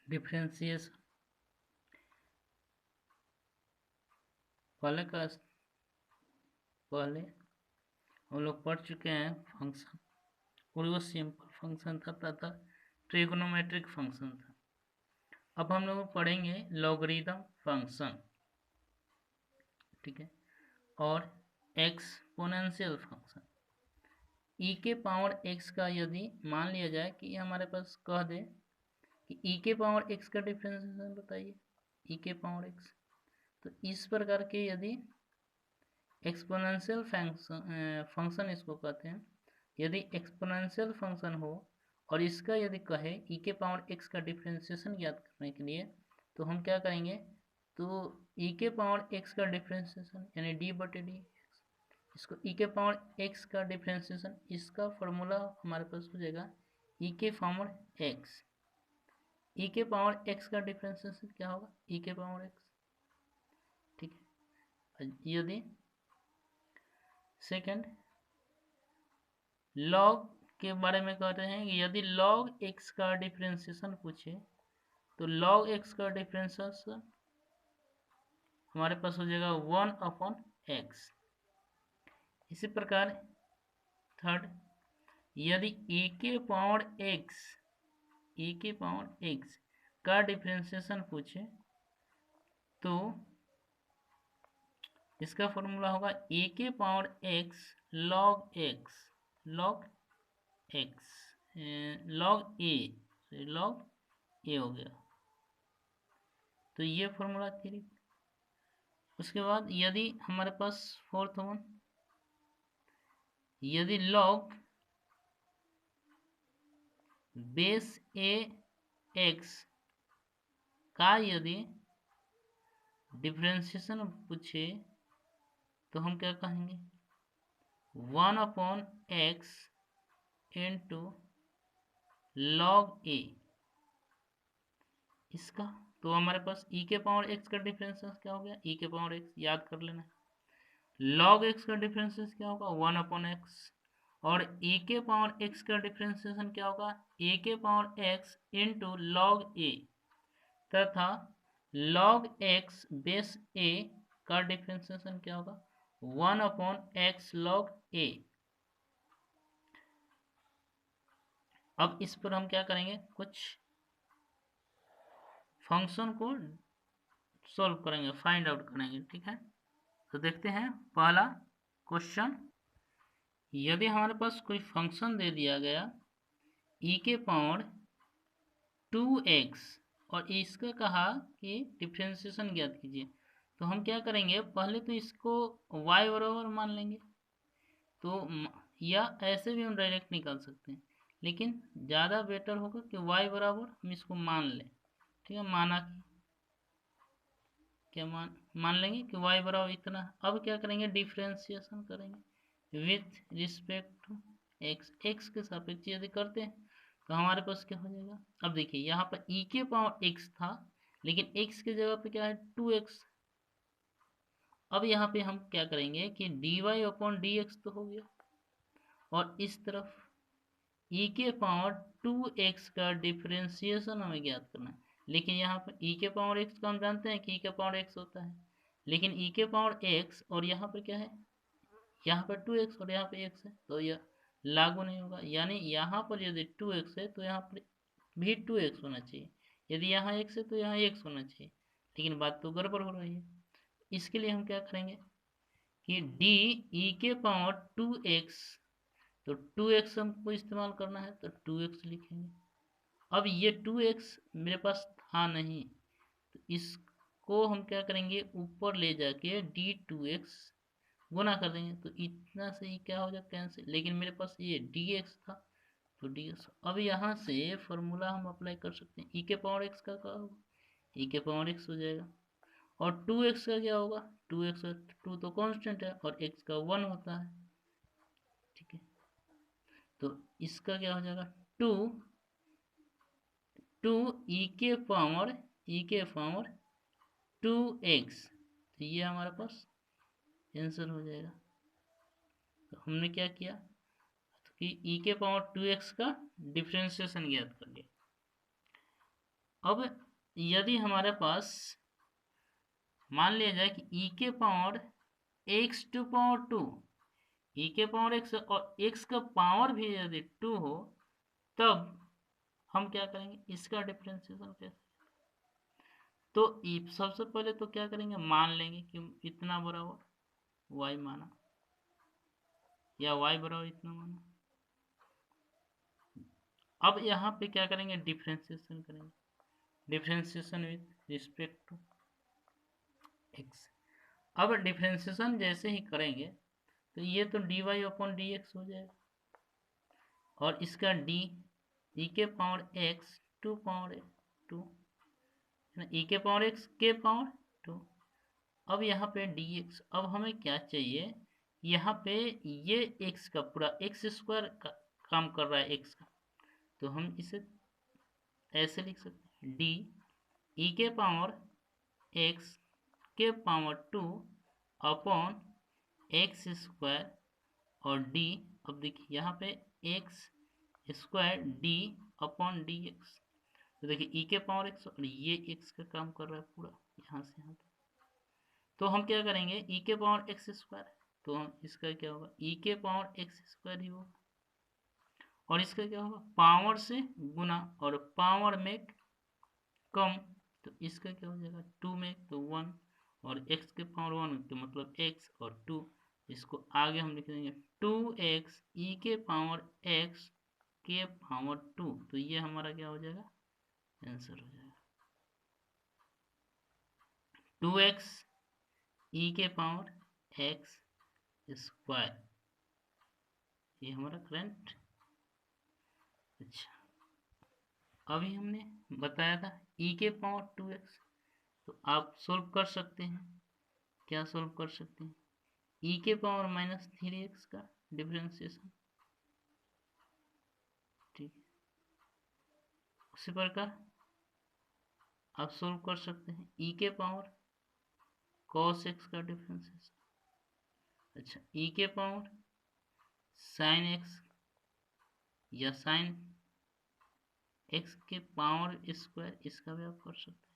Differentiation पहले हम लोग पढ़ चुके हैं फंक्शन, और वो सिंपल फंक्शन था तथा ट्रिग्नोमेट्रिक फंक्शन था। अब हम लोग पढ़ेंगे लॉगरिथम फंक्शन, ठीक है, और एक्सपोनेंशियल फंक्शन। ई के पावर एक्स का यदि मान लिया जाए कि हमारे पास कह दे कि ई के पावर एक्स का डिफरेंशिएशन बताइए, ई के पावर एक्स, तो इस प्रकार के यदि एक्सपोनेंशियल फंक्शन इसको कहते हैं, यदि एक्सपोनेंशियल फंक्शन हो और इसका यदि कहे ई के पावर एक्स का डिफरेंशिएशन ज्ञात करने के लिए, तो हम क्या करेंगे, तो ई के पावर एक्स का डिफरेंशिएशन यानी डी बटे डी, इसको ई के पावर एक्स का डिफरेंशिएशन, इसका फॉर्मूला हमारे पास हो जाएगा ई के पावर एक्स। ई के पावर एक्स का डिफरेंशिएशन क्या होगा, ई के पावर एक्स, ठीक है। यदि सेकंड लॉग के बारे में कहते हैं कि यदि लॉग एक्स का डिफरेंशिएशन पूछे, तो लॉग एक्स का डिफरेंशिएशन हमारे पास हो जाएगा 1/x। इसी प्रकार थर्ड, यदि ए के पावर एक्स का डिफरेंशिएशन पूछे, तो इसका फॉर्मूला होगा ए के power X log X, log X, log A हो गया, तो ये फॉर्मूला थ्री। उसके बाद यदि हमारे पास फोर्थ वन, यदि लॉग बेस ए एक्स का यदि डिफरेंशिएशन पूछे, तो हम क्या कहेंगे, 1/x इंटू लॉग ए, इसका तो हमारे पास ई के पावर एक्स का डिफरेंशिएशन क्या हो गया, ई के पावर एक्स याद कर लेना। लॉग एक्स का डिफरेंशिएशन क्या होगा 1/x, और ए के पावर एक्स का डिफरेंशिएशन क्या होगा, ए के पावर एक्स इंटू लॉग ए, तथा लॉग एक्स बेस ए का डिफरेंशिएशन क्या होगा 1/x लॉग ए। अब इस पर हम क्या करेंगे, कुछ फंक्शन को सॉल्व करेंगे, फाइंड आउट करेंगे, ठीक है। तो देखते हैं पहला क्वेश्चन, यदि हमारे पास कोई फंक्शन दे दिया गया ई के पावर 2x और इसका कहा कि डिफरेंशिएशन ज्ञात कीजिए, तो हम क्या करेंगे, पहले तो इसको y बराबर मान लेंगे, तो या ऐसे भी हम डायरेक्ट निकाल सकते हैं, लेकिन ज़्यादा बेटर होगा कि y बराबर हम इसको मान लें, ठीक है। माना कि क्या मान लेंगे कि y बराबर इतना। अब क्या करेंगे, डिफरेंशिएशन करेंगे विथ रिस्पेक्ट टू x के सापेक्ष यदि करते हैं, तो हमारे पास क्या हो जाएगा। अब देखिए यहाँ पर e के पावर x था, लेकिन x की जगह पे क्या है 2x। अब यहाँ पे हम क्या करेंगे कि dy/dx तो हो गया, और इस तरफ e के पावर 2x का डिफरेंशिएशन हमें ज्ञात करना है, लेकिन यहाँ पर e के पावर x का हम जानते हैं कि e के पावर x होता है, लेकिन e के पावर x और यहाँ पर क्या है, यहाँ पर 2x और यहाँ पे x है, तो यह लागू नहीं होगा, यानी यहाँ पर यदि 2x है तो यहाँ पर भी 2x होना चाहिए, यदि यहाँ x है तो यहाँ x होना चाहिए, लेकिन बात तो गड़बड़ हो रही है। इसके लिए हम क्या करेंगे कि डी ई के पावर 2x, तो 2x हमको इस्तेमाल करना है, तो 2x लिखेंगे। अब ये 2x मेरे पास था नहीं, तो इसको हम क्या करेंगे, ऊपर ले जाके d2x गुना कर देंगे, तो इतना से ही क्या हो जाए कैंसिल, लेकिन मेरे पास ये dx था, तो dx। अब यहाँ से फॉर्मूला हम अप्लाई कर सकते हैं, e के पावर x का क्या होगा, e के पावर x हो जाएगा, और 2x का क्या होगा, 2x का 2 तो कांस्टेंट है और x का 1 होता है, ठीक है। तो इसका क्या हो जाएगा 2 e के पावर 2x, तो ये हमारे पास आंसर हो जाएगा। तो हमने क्या किया, तो कि e के पावर 2x का डिफरेंशिएशन ज्ञात कर लिया। अब यदि हमारे पास मान लिया जाए कि e के power x to power 2, e के पावर x और x का पावर भी यदि 2 हो, तब हम क्या करेंगे, इसका डिफरेंशिएशन कैसे। तो सबसे पहले तो क्या करेंगे, मान लेंगे कि इतना बराबर y माना या y बराबर इतना माना। अब यहाँ पे क्या करेंगे, डिफरेंशिएशन करेंगे, differentiation with respect to x। अब डिफरेंशिएशन जैसे ही करेंगे तो ये तो dy अपॉन dx हो जाएगा, और इसका d e के power x to power 2, e के पावर x के पावर 2। अब यहाँ पे dx, अब हमें क्या चाहिए, यहाँ पे ये x का पूरा x स्क्वायर का काम कर रहा है x का, तो हम इसे ऐसे लिख सकते हैं, d e के पावर x के पावर 2 अपॉन एक्स स्क्वायर और d। अब देखिए यहाँ पे x square d upon D x, तो देखिए e के पावर x और ये x का काम कर रहा है पूरा यहाँ से यहाँ तक। तो हम क्या करेंगे, e के पावर एक्स स्क्वायर, तो हम इसका क्या होगा, e के पावर एक्स स्क्वायर ही होगा, और इसका क्या होगा, पावर से गुना और पावर में कम, तो इसका क्या हो जाएगा, 2 में तो 1, और x के पावर 1 तो मतलब x और 2, इसको आगे हम लिख देंगे 2x e के पावर x के पावर 2, तो ये हमारा क्या हो जाएगा, आंसर हो जाएगा 2x e के पावर x स्क्वायर, ये हमारा करंट। अच्छा, अभी हमने बताया था e के पावर 2x, तो आप सोल्व कर सकते हैं, क्या सोल्व कर सकते हैं, e के पावर -3x का डिफरेंशिएशन, ठीक है। उसी प्रकार आप सोल्व कर सकते हैं e के पावर cos x का डिफरेंशिएशन। अच्छा, e के पावर sin x या sin x के पावर स्क्वायर, इसका भी आप कर सकते हैं।